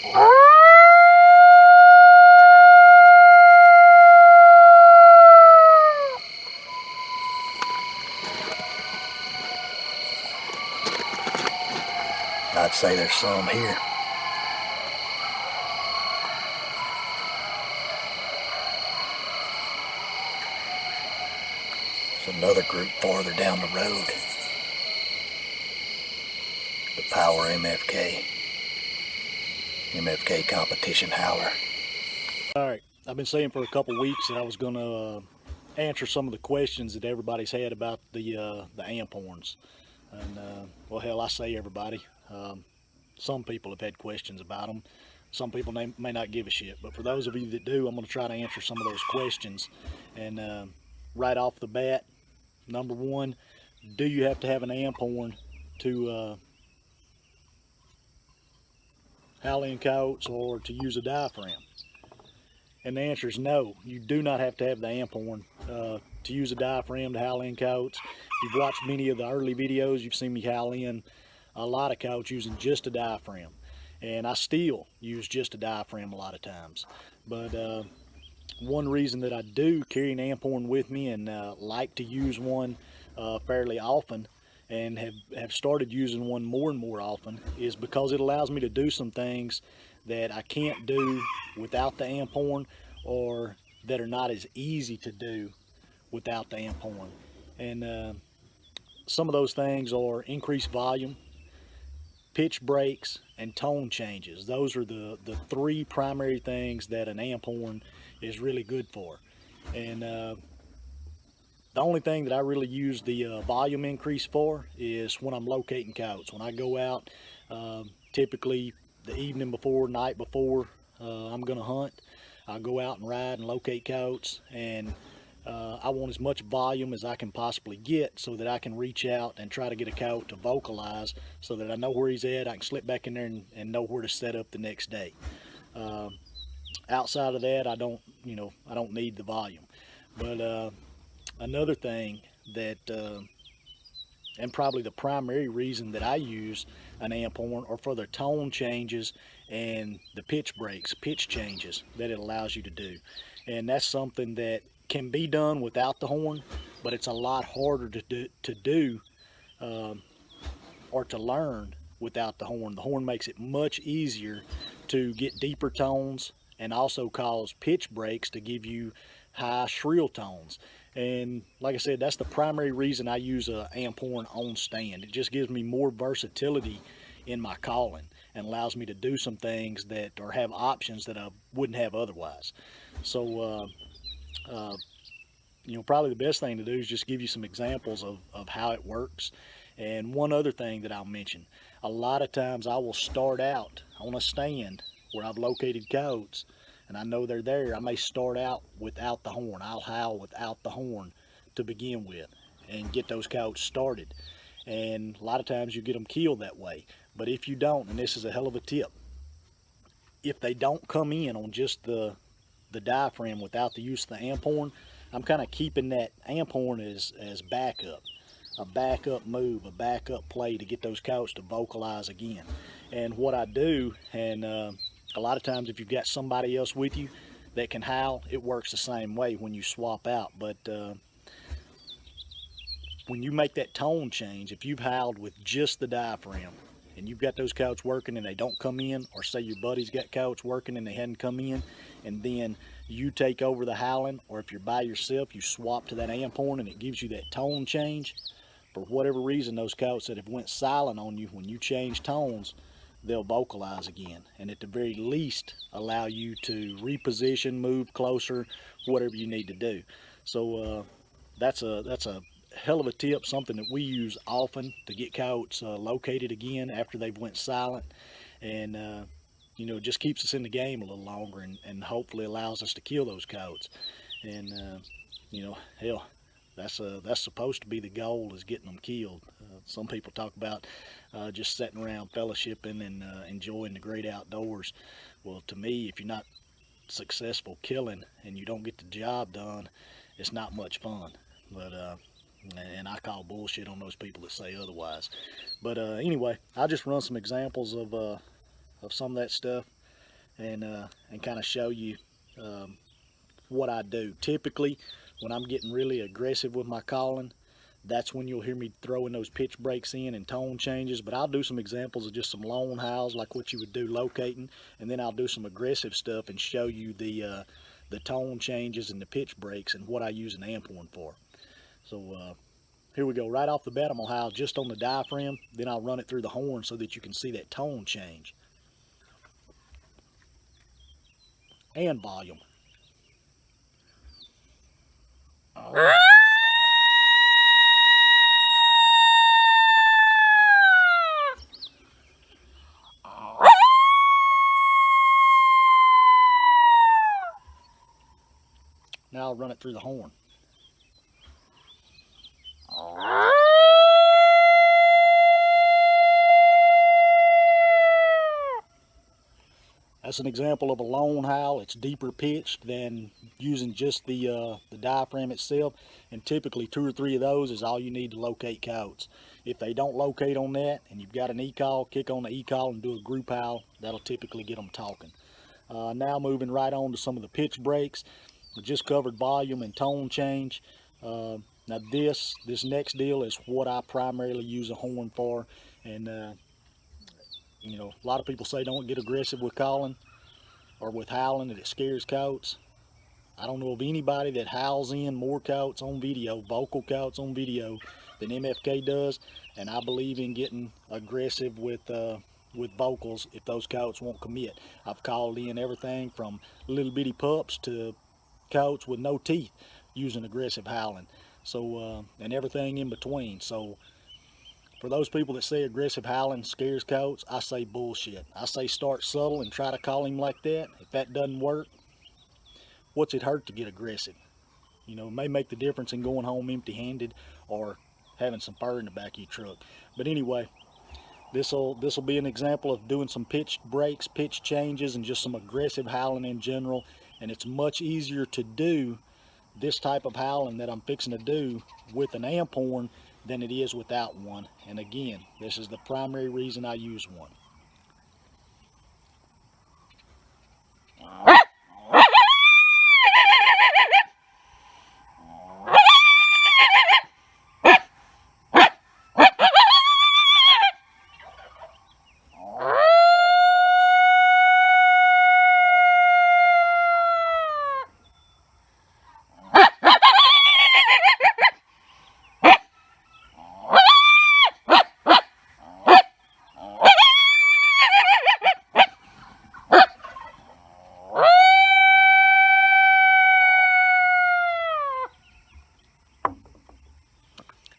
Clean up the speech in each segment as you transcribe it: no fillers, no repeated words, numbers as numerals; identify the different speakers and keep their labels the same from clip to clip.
Speaker 1: I'd say there's some here. There's another group farther down the road. The Power MFK competition howler.
Speaker 2: Alright, I've been saying for a couple weeks that I was going to answer some of the questions that everybody's had about the amp horns. And well, hell, I say everybody. Some people have had questions about them. Some people may not give a shit. But for those of you that do, I'm going to try to answer some of those questions. And right off the bat, number one, do you have to have an amp horn to howl in coyotes or to use a diaphragm? And the answer is no. You do not have to have the amp horn to use a diaphragm to howl in coyotes. If you've watched many of the early videos, you've seen me howl in a lot of coyotes using just a diaphragm. And I still use just a diaphragm a lot of times. But one reason that I do carry an amp horn with me and like to use one fairly often and have started using one more and more often is because it allows me to do some things that I can't do without the amp horn, or that are not as easy to do without the amp horn. And some of those things are increased volume, pitch breaks, and tone changes. Those are the three primary things that an amp horn is really good for. And the only thing that I really use the volume increase for is when I'm locating coyotes. When I go out, typically the evening before, night before I'm gonna hunt, I'll go out and ride and locate coyotes, and I want as much volume as I can possibly get so that I can reach out and try to get a coyote to vocalize so that I know where he's at. I can slip back in there and know where to set up the next day. Outside of that, I don't need the volume. But another thing that and probably the primary reason that I use an amp horn are for the tone changes and the pitch breaks, pitch changes that it allows you to do. And that's something that can be done without the horn, but it's a lot harder to do or to learn without the horn. The horn makes it much easier to get deeper tones and also cause pitch breaks to give you high shrill tones. And like I said, that's the primary reason I use an amp horn on stand. It just gives me more versatility in my calling and allows me to do some things that, or have options that I wouldn't have otherwise. So probably the best thing to do is just give you some examples of how it works. And one other thing that I'll mention, a lot of times I will start out on a stand where I've located coyotes and I know they're there. I may start out without the horn. I'll howl without the horn to begin with and get those coyotes started. And a lot of times you get them killed that way. But if you don't, and this is a hell of a tip, if they don't come in on just the diaphragm without the use of the amp horn, I'm kind of keeping that amp horn as backup, a backup move, a backup play to get those coyotes to vocalize again. And what I do, and a lot of times if you've got somebody else with you that can howl, it works the same way when you swap out. But when you make that tone change, if you've howled with just the diaphragm and you've got those coyotes working and they don't come in, or say your buddy's got coyotes working and they hadn't come in, and then you take over the howling, or if you're by yourself, you swap to that amp horn and it gives you that tone change. For whatever reason, those coyotes that have went silent on you, when you change tones, they'll vocalize again, and at the very least allow you to reposition, move closer, whatever you need to do. So that's a hell of a tip, something that we use often to get coyotes located again after they've went silent. And it just keeps us in the game a little longer, and hopefully allows us to kill those coyotes. And hell, that's supposed to be the goal, is getting them killed. Some people talk about just sitting around fellowshipping and enjoying the great outdoors. Well, to me, if you're not successful killing and you don't get the job done, it's not much fun. But and I call bullshit on those people that say otherwise. But anyway, I'll just run some examples of some of that stuff. and kind of show you what I do. Typically, when I'm getting really aggressive with my calling, that's when you'll hear me throwing those pitch breaks in and tone changes. But I'll do some examples of just some lone howls like what you would do locating, and then I'll do some aggressive stuff and show you the tone changes and the pitch breaks and what I use an amp horn for. So here we go. Right off the bat, I'm going to howl just on the diaphragm, then I'll run it through the horn so that you can see that tone change and volume. Now I'll run it through the horn. That's an example of a lone howl. It's deeper pitched than using just the diaphragm itself, and typically 2 or 3 of those is all you need to locate coyotes. If they don't locate on that and you've got an e-call, kick on the e-call and do a group howl. That'll typically get them talking. Now moving right on to some of the pitch breaks. We just covered volume and tone change. Now this next deal is what I primarily use a horn for, and you know, a lot of people say don't get aggressive with calling or with howling, that it scares coyotes. I don't know of anybody that howls in more coyotes on video, vocal coyotes on video, than MFK does, and I believe in getting aggressive with vocals if those coyotes won't commit. I've called in everything from little bitty pups to coyotes with no teeth using aggressive howling, so and everything in between. So for those people that say aggressive howling scares coyotes, I say bullshit. I say start subtle and try to call him like that. If that doesn't work, what's it hurt to get aggressive? You know, it may make the difference in going home empty-handed or having some fur in the back of your truck. But anyway, this'll be an example of doing some pitch breaks, pitch changes, and just some aggressive howling in general. And it's much easier to do this type of howling that I'm fixing to do with an amp horn than it is without one. And again, this is the primary reason I use one.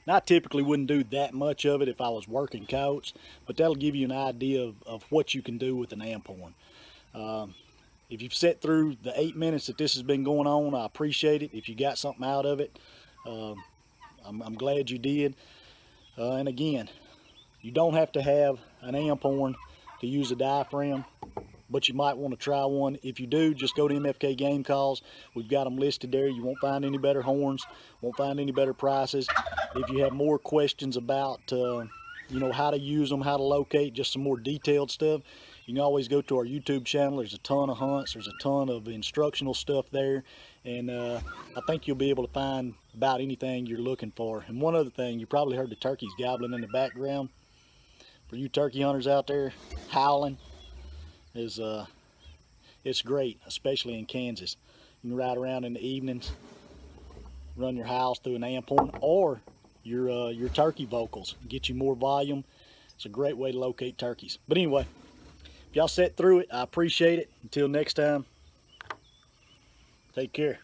Speaker 2: Now, I typically wouldn't do that much of it if I was working coyotes, but that'll give you an idea of what you can do with an amp horn. If you've sat through the 8 minutes that this has been going on, I appreciate it. If you got something out of it, I'm glad you did. And again, you don't have to have an amp horn to use a diaphragm, but you might want to try one. If you do, just go to MFK Game Calls. We've got them listed there. You won't find any better horns, won't find any better prices. If you have more questions about you know, how to use them, how to locate, just some more detailed stuff, you can always go to our YouTube channel. There's a ton of hunts, there's a ton of instructional stuff there, and I think you'll be able to find about anything you're looking for. And one other thing, you probably heard the turkeys gobbling in the background. For you turkey hunters out there, howling is it's great, especially in Kansas. You can ride around in the evenings, run your howls through an amp horn or your turkey vocals, get you more volume. It's a great way to locate turkeys. But anyway, if y'all sat through it, I appreciate it. Until next time, take care.